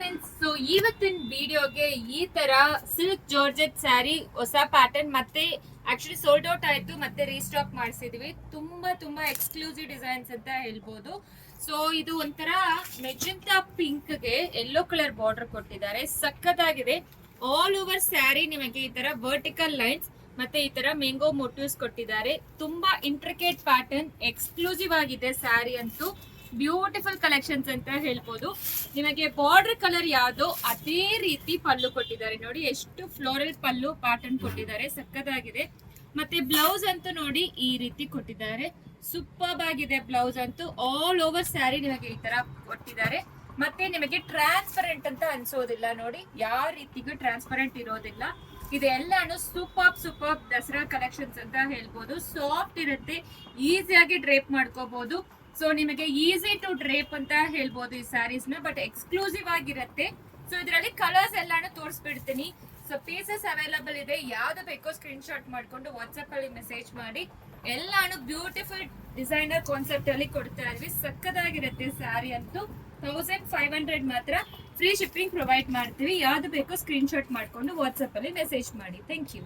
So ಇವತ್ತಿನ ವಿಡಿಯೋಗೆ ಈ ತರ ಸಿಲ್ಕ್ ಜಾರ್ಜೆಟ್ ಸ್ಯಾರಿ ಹೊಸ ಪ್ಯಾಟರ್ನ್ ಮತ್ತೆ ಆಕ್ಚುಲಿ ಸೋಲ್ಡ್ ಔಟ್ ಆಯ್ತು ಮತ್ತೆ ರೀಸ್ಟಾಕ್ ಮಾಡಿಸಿದ್ವಿ. ತುಂಬಾ ಎಕ್ಸ್ಕ್ಲೂಸಿವ್ ಡಿಸೈನ್ಸ್ ಅಂತ ಹೇಳ್ಬೋದು. ಸೊ ಇದು ಒಂಥರ ಮೆಜೆಂಟಾ ಪಿಂಕ್ ಗೆ ಯೆಲ್ಲೋ ಕಲರ್ ಬಾರ್ಡರ್ ಕೊಟ್ಟಿದ್ದಾರೆ, ಸಖತ್ತಾಗಿದೆ. ಆಲ್ ಓವರ್ ಸ್ಯಾರಿ ನಿಮಗೆ ಈ ತರ ವರ್ಟಿಕಲ್ ಲೈನ್ಸ್ ಮತ್ತೆ ಈ ತರ ಮ್ಯಾಂಗೋ ಮೋಟಿವ್ಸ್ ಕೊಟ್ಟಿದ್ದಾರೆ. ತುಂಬಾ ಇಂಟ್ರಿಕೇಟ್ ಪ್ಯಾಟರ್ನ್, ಎಕ್ಸ್ಕ್ಲೂಸಿವ್ ಆಗಿದೆ ಸ್ಯಾರಿ ಅಂತೂ. ಬ್ಯೂಟಿಫುಲ್ ಕಲೆಕ್ಷನ್ಸ್ ಅಂತ ಹೇಳ್ಬೋದು. ನಿಮಗೆ ಬಾರ್ಡರ್ ಕಲರ್ ಯಾವ್ದೋ ಅದೇ ರೀತಿ ಪಲ್ಲು ಕೊಟ್ಟಿದ್ದಾರೆ ನೋಡಿ, ಎಷ್ಟು ಫ್ಲೋರಲ್ ಪಲ್ಲು ಪ್ಯಾಟರ್ನ್ ಕೊಟ್ಟಿದ್ದಾರೆ, ಸಕ್ಕತ್ತಾಗಿದೆ. ಮತ್ತೆ ಬ್ಲೌಸ್ ಅಂತೂ ನೋಡಿ ಈ ರೀತಿ ಕೊಟ್ಟಿದ್ದಾರೆ, ಸೂಪರ್ ಆಗಿದೆ ಬ್ಲೌಸ್ ಅಂತೂ. ಆಲ್ ಓವರ್ ಸ್ಯಾರಿ ನಿಮಗೆ ಈ ತರ ಕೊಟ್ಟಿದ್ದಾರೆ. ಮತ್ತೆ ನಿಮಗೆ ಟ್ರಾನ್ಸ್ಪರೆಂಟ್ ಅಂತ ಅನ್ಸೋದಿಲ್ಲ ನೋಡಿ, ಯಾವ ರೀತಿಗೂ ಟ್ರಾನ್ಸ್ಪರೆಂಟ್ ಇರೋದಿಲ್ಲ. ಇದೆಲ್ಲಾನು ಸೂಪರ್ ದಸರಾ ಕಲೆಕ್ಷನ್ಸ್ ಅಂತ ಹೇಳ್ಬೋದು. ಸಾಫ್ಟ್ ಇರುತ್ತೆ, ಈಸಿಯಾಗಿ ಡ್ರೇಪ್ ಮಾಡ್ಕೋಬಹುದು. ಸೊ ನಿಮಗೆ ಈಸಿ ಟು ಡ್ರೇಪ್ ಅಂತ ಹೇಳ್ಬೋದು ಈ ಸ್ಯಾರೀಸ್ ನ, ಬಟ್ ಎಕ್ಸ್ಕ್ಲೂಸಿವ್ ಆಗಿರುತ್ತೆ. ಸೊ ಇದರಲ್ಲಿ ಕಲರ್ಸ್ ಎಲ್ಲಾನು ತೋರಿಸ್ಬಿಡ್ತೀನಿ. ಸೊ ಪೀಸಸ್ ಅವೈಲಬಲ್ ಇದೆ, ಯಾವ್ದು ಬೇಕೋ ಸ್ಕ್ರೀನ್ ಶಾಟ್ ಮಾಡ್ಕೊಂಡು ವಾಟ್ಸ್ಆಪ್ ಅಲ್ಲಿ ಮೆಸೇಜ್ ಮಾಡಿ. ಎಲ್ಲಾನು ಬ್ಯೂಟಿಫುಲ್ ಡಿಸೈನರ್ ಕಾನ್ಸೆಪ್ಟ್ ಅಲ್ಲಿ ಕೊಡ್ತಾ ಇದ್ವಿ, ಸಕ್ಕದಾಗಿರುತ್ತೆ ಸ್ಯಾರಿ ಅಂತೂ. 1500 ಮಾತ್ರ, ಫ್ರೀ ಶಿಪ್ಪಿಂಗ್ ಪ್ರೊವೈಡ್ ಮಾಡ್ತೀವಿ. ಯಾವ್ದು ಬೇಕೋ ಸ್ಕ್ರೀನ್ ಶಾಟ್ ಮಾಡ್ಕೊಂಡು ವಾಟ್ಸ್ಆಪ್ ಅಲ್ಲಿ ಮೆಸೇಜ್ ಮಾಡಿ. Thank you.